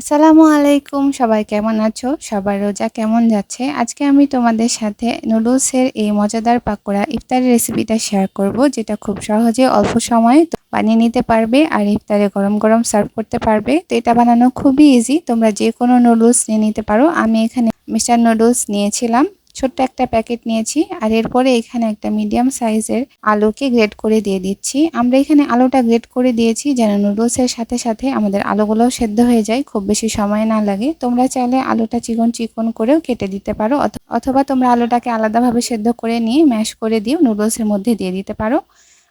আসসালামু আলাইকুম, সবাই কেমন আছো? সবার রোজা কেমন যাচ্ছে? আজকে আমি তোমাদের সাথে নুডলসের এই মজাদার পাকোড়া ইফতারের রেসিপিটা শেয়ার করব, যেটা খুব সহজে অল্প সময়ে বানিয়ে নিতে পারবে আর ইফতারে গরম গরম সার্ভ করতে পারবে। তো এটা বানানো খুবই ইজি, তোমরা যে কোনো নুডলস নিয়ে নিতে পারো। আমি এখানে মিস্টার নুডলস নিয়েছিলাম, ছোট্ট একটা প্যাকেট নিয়েছি। আর এরপরে এখানে একটা মিডিয়াম সাইজের আলুকে গ্রেট করে দিয়ে দিচ্ছি। আমরা এখানে আলুটা গ্রেট করে দিয়েছি যেন নুডলসের সাথে সাথে আমাদের আলুগুলোও সেদ্ধ হয়ে যায়, খুব বেশি সময় না লাগে। তোমরা চাইলে আলুটা চিকন চিকন করেও কেটে দিতে পারো, অথবা তোমরা আলুটাকে আলাদাভাবে সেদ্ধ করে নিয়ে ম্যাশ করে দিয়েও নুডলসের মধ্যে দিয়ে দিতে পারো।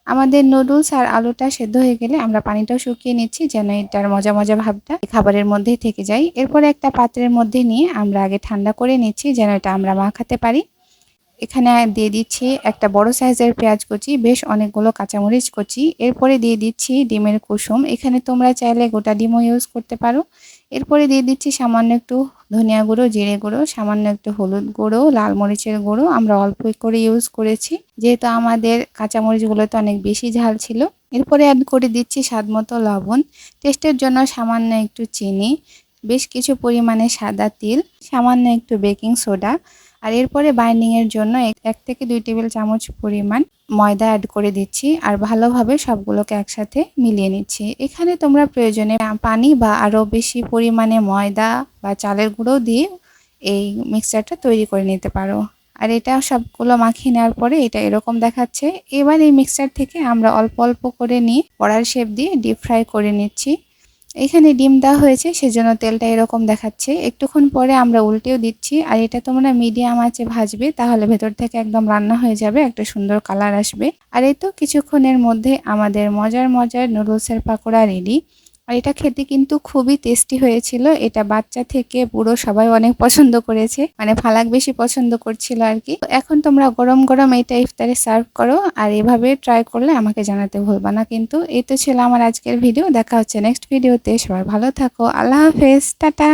আমাদের নুডলস আর আলুটা সেদ্ধ হয়ে গেলে আমরা পানিটাও শুকিয়ে নিচ্ছি যেন এটার মজা মজা ভাবটা খাবারের মধ্যেই থেকে যায়। এরপরে একটা পাত্রের মধ্যে নিয়ে আমরা আগে ঠান্ডা করে নিচ্ছি যেন এটা আমরা মাখাতে পারি। এখানে দিয়ে দিচ্ছি একটা বড় সাইজের পেঁয়াজ কুচি, বেশ অনেকগুলো কাঁচামরিচ কুচি। এরপরে দিয়ে দিচ্ছি ডিমের কুসুম, এখানে তোমরা চাইলে গোটা ডিমও ইউজ করতে পারো। এরপরে দিয়ে দিচ্ছি সামান্য একটু ধনিয়া গুঁড়ো, জিরে গুঁড়ো, সামান্য একটু হলুদ গুঁড়ো, লাল মরিচের গুঁড়ো আমরা অল্প করে ইউজ করেছি যেহেতু আমাদের কাঁচামরিচগুলোতে অনেক বেশি ঝাল ছিল। এরপরে অ্যাড করে দিচ্ছি স্বাদমতো লবণ, টেস্টের জন্য সামান্য একটু চিনি, বেশ কিছু পরিমাণে সাদা তিল, সামান্য একটু বেকিং সোডা। আর এরপরে বাইন্ডিংয়ের জন্য 1 থেকে 2 টেবিল চামচ পরিমাণ ময়দা অ্যাড করে দিচ্ছি আর ভালোভাবে সবগুলোকে একসাথে মিলিয়ে নিচ্ছি। এখানে তোমরা প্রয়োজনে পানি বা আরও বেশি পরিমাণে ময়দা বা চালের গুঁড়ো দিয়ে এই মিক্সচারটা তৈরি করে নিতে পারো। আর এটা সবগুলো মাখিয়ে নেওয়ার পরে এটা এরকম দেখাচ্ছে। এবার এই মিক্সচার থেকে আমরা অল্প অল্প করে নিয়ে বড়ার শেপ দিয়ে ডিপ ফ্রাই করে নিচ্ছি। এখানে ডিম দেওয়া হয়েছে সেজন্য তেলটা এরকম দেখাচ্ছে। একটুক্ষণ পরে আমরা উল্টেও দিচ্ছি আর এটা তোমরা মিডিয়াম আঁচে ভাজবে, তাহলে ভেতর থেকে একদম রান্না হয়ে যাবে, একটা সুন্দর কালার আসবে। আর এই তো কিছুক্ষণের মধ্যে আমাদের মজার মজার নুডলসের পাকোড়া রেডি। আর এটা খেতে কিন্তু খুবই টেস্টি হয়েছিল। এটা বাচ্চা থেকে বুড়ো সবাই অনেক পছন্দ করেছে, মানে ফালাক বেশি পছন্দ করছিল আর কি। এখন তোমরা গরম গরম এটা ইফতারে সার্ভ করো আর এভাবে ট্রাই করলে আমাকে জানাতে ভুলবা না কিন্তু। এই তো ছিল আমার আজকের ভিডিও, দেখা হচ্ছে নেক্সট ভিডিওতে। সবাই ভালো থাকো, আল্লাহ হাফেজ, টাটা।